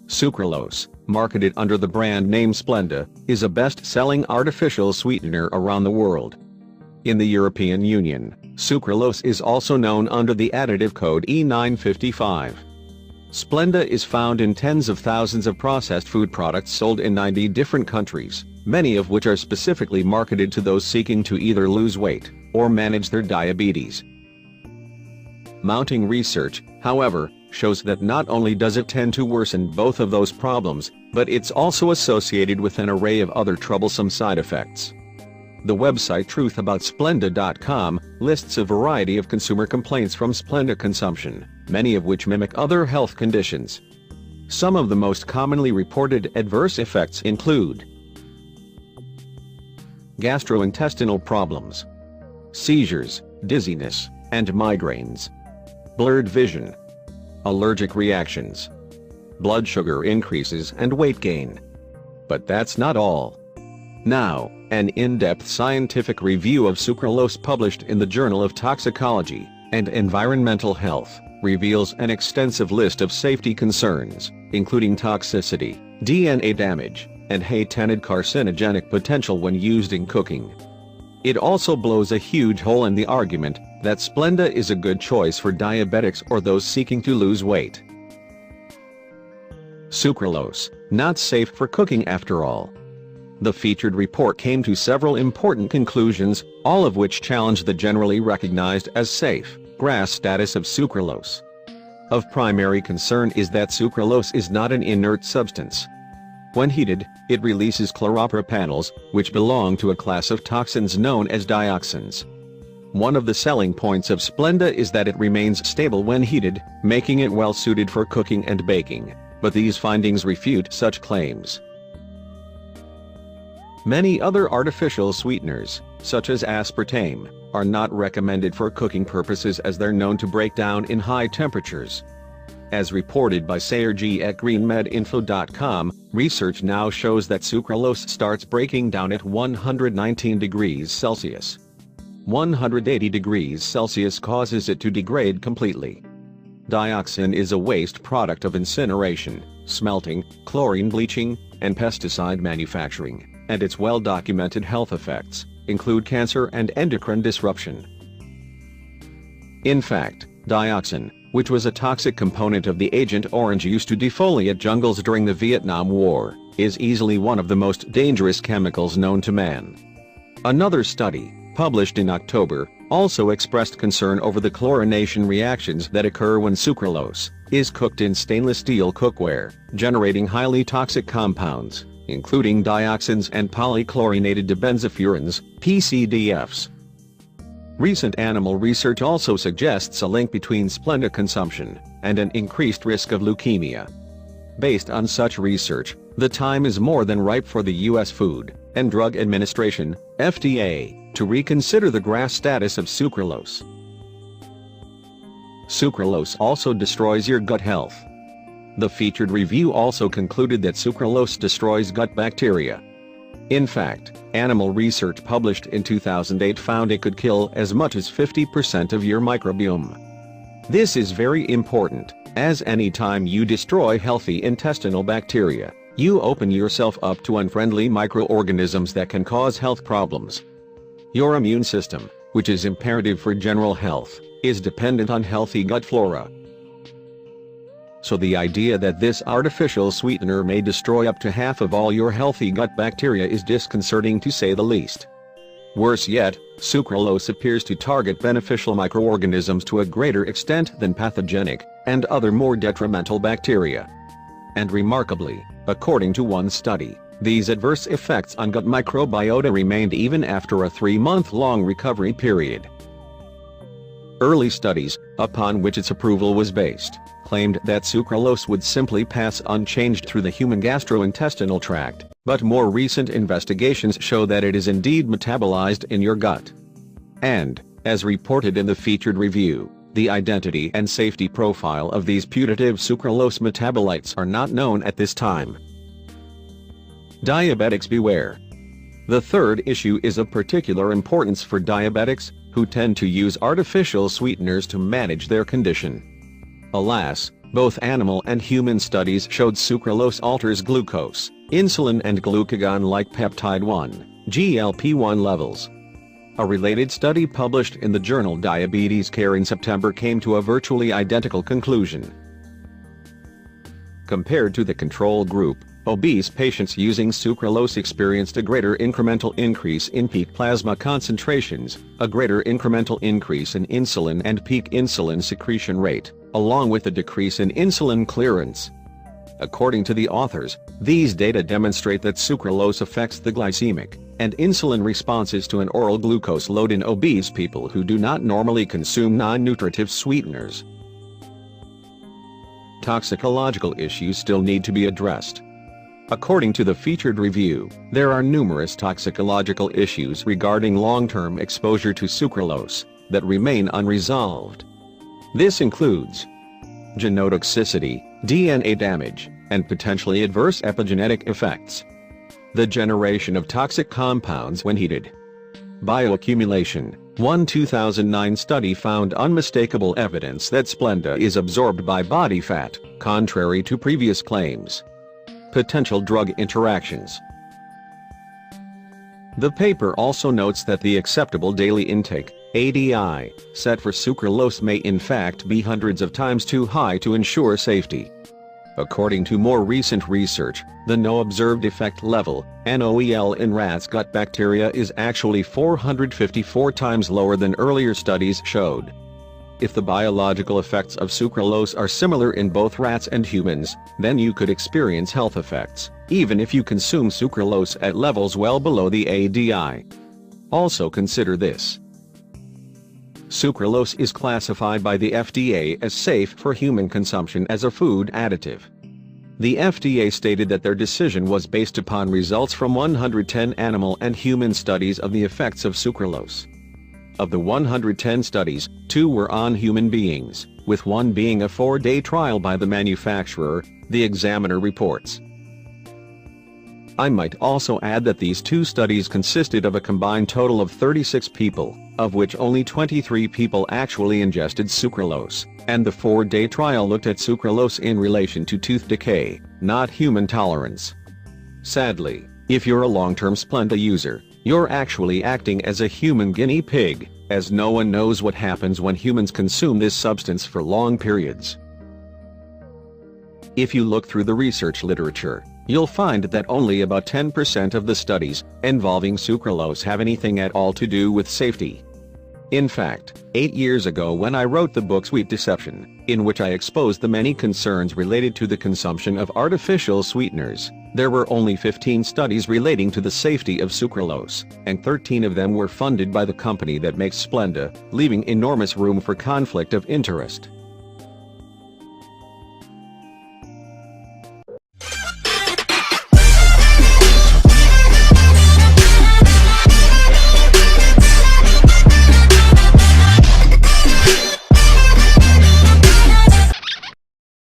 Sucralose, marketed under the brand name Splenda, is a best-selling artificial sweetener around the world. In the European Union, sucralose is also known under the additive code E955. Splenda is found in tens of thousands of processed food products sold in 90 different countries, many of which are specifically marketed to those seeking to either lose weight or manage their diabetes. Mounting research, however, shows that not only does it tend to worsen both of those problems, but it's also associated with an array of other troublesome side effects. The website truthaboutsplenda.com lists a variety of consumer complaints from Splenda consumption, many of which mimic other health conditions. Some of the most commonly reported adverse effects include gastrointestinal problems, seizures, dizziness, and migraines, blurred vision, allergic reactions, blood sugar increases and weight gain. But that's not all. Now, an in-depth scientific review of sucralose published in the Journal of Toxicology and Environmental Health reveals an extensive list of safety concerns, including toxicity, DNA damage, and hatented carcinogenic potential when used in cooking. It also blows a huge hole in the argument that Splenda is a good choice for diabetics or those seeking to lose weight. Sucralose, not safe for cooking after all. The featured report came to several important conclusions, all of which challenge the generally recognized as safe GRAS status of sucralose. Of primary concern is that sucralose is not an inert substance. When heated, it releases chloropropanils, which belong to a class of toxins known as dioxins. One of the selling points of Splenda is that it remains stable when heated, making it well suited for cooking and baking, but these findings refute such claims. Many other artificial sweeteners, such as aspartame, are not recommended for cooking purposes as they're known to break down in high temperatures. As reported by Sayerji at greenmedinfo.com, research now shows that sucralose starts breaking down at 119 degrees Celsius. 180 degrees Celsius causes it to degrade completely. Dioxin is a waste product of incineration, smelting, chlorine bleaching, and pesticide manufacturing, and its well-documented health effects include cancer and endocrine disruption. In fact, dioxin, which was a toxic component of the Agent Orange used to defoliate jungles during the Vietnam War, is easily one of the most dangerous chemicals known to man. Another study, published in October, also expressed concern over the chlorination reactions that occur when sucralose is cooked in stainless steel cookware, generating highly toxic compounds, including dioxins and polychlorinated dibenzofurans, PCDFs. Recent animal research also suggests a link between Splenda consumption and an increased risk of leukemia. Based on such research, the time is more than ripe for the U.S. Food and Drug Administration, FDA, to reconsider the GRAS status of sucralose. Sucralose also destroys your gut health. The featured review also concluded that sucralose destroys gut bacteria. In fact, animal research published in 2008 found it could kill as much as 50% of your microbiome. This is very important, as any time you destroy healthy intestinal bacteria, you open yourself up to unfriendly microorganisms that can cause health problems. Your immune system, which is imperative for general health, is dependent on healthy gut flora. So the idea that this artificial sweetener may destroy up to half of all your healthy gut bacteria is disconcerting to say the least. Worse yet, sucralose appears to target beneficial microorganisms to a greater extent than pathogenic and other more detrimental bacteria. And remarkably, according to one study, these adverse effects on gut microbiota remained even after a 3-month-long recovery period. Early studies, upon which its approval was based, claimed that sucralose would simply pass unchanged through the human gastrointestinal tract, but more recent investigations show that it is indeed metabolized in your gut. And, as reported in the featured review, the identity and safety profile of these putative sucralose metabolites are not known at this time. Diabetics beware. The third issue is of particular importance for diabetics, who tend to use artificial sweeteners to manage their condition. Alas, Both animal and human studies showed sucralose alters glucose, insulin and glucagon-like peptide 1, GLP-1 levels. A related study published in the journal Diabetes Care in September came to a virtually identical conclusion. Compared to the control group, obese patients using sucralose experienced a greater incremental increase in peak plasma concentrations, a greater incremental increase in insulin and peak insulin secretion rate, along with a decrease in insulin clearance. According to the authors, these data demonstrate that sucralose affects the glycemic and insulin responses to an oral glucose load in obese people who do not normally consume non-nutritive sweeteners. Toxicological issues still need to be addressed. According to the featured review, there are numerous toxicological issues regarding long-term exposure to sucralose that remain unresolved. This includes genotoxicity, DNA damage, and potentially adverse epigenetic effects. The generation of toxic compounds when heated. Bioaccumulation. One 2009 study found unmistakable evidence that Splenda is absorbed by body fat, contrary to previous claims. Potential drug interactions. The paper also notes that the acceptable daily intake, ADI, set for sucralose may in fact be hundreds of times too high to ensure safety. According to more recent research, the no observed effect level, NOEL in rats' gut bacteria is actually 454 times lower than earlier studies showed. If the biological effects of sucralose are similar in both rats and humans, then you could experience health effects, even if you consume sucralose at levels well below the ADI. Also consider this. Sucralose is classified by the FDA as safe for human consumption as a food additive. The FDA stated that their decision was based upon results from 110 animal and human studies of the effects of sucralose. Of the 110 studies, 2 were on human beings, with one being a 4-day trial by the manufacturer, the Examiner reports. I might also add that these 2 studies consisted of a combined total of 36 people, of which only 23 people actually ingested sucralose, and the 4-day trial looked at sucralose in relation to tooth decay, not human tolerance. Sadly, if you're a long-term Splenda user, you're actually acting as a human guinea pig, as no one knows what happens when humans consume this substance for long periods. If you look through the research literature, you'll find that only about 10% of the studies involving sucralose have anything at all to do with safety. In fact, 8 years ago when I wrote the book Sweet Deception, in which I exposed the many concerns related to the consumption of artificial sweeteners, there were only 15 studies relating to the safety of sucralose, and 13 of them were funded by the company that makes Splenda, leaving enormous room for conflict of interest.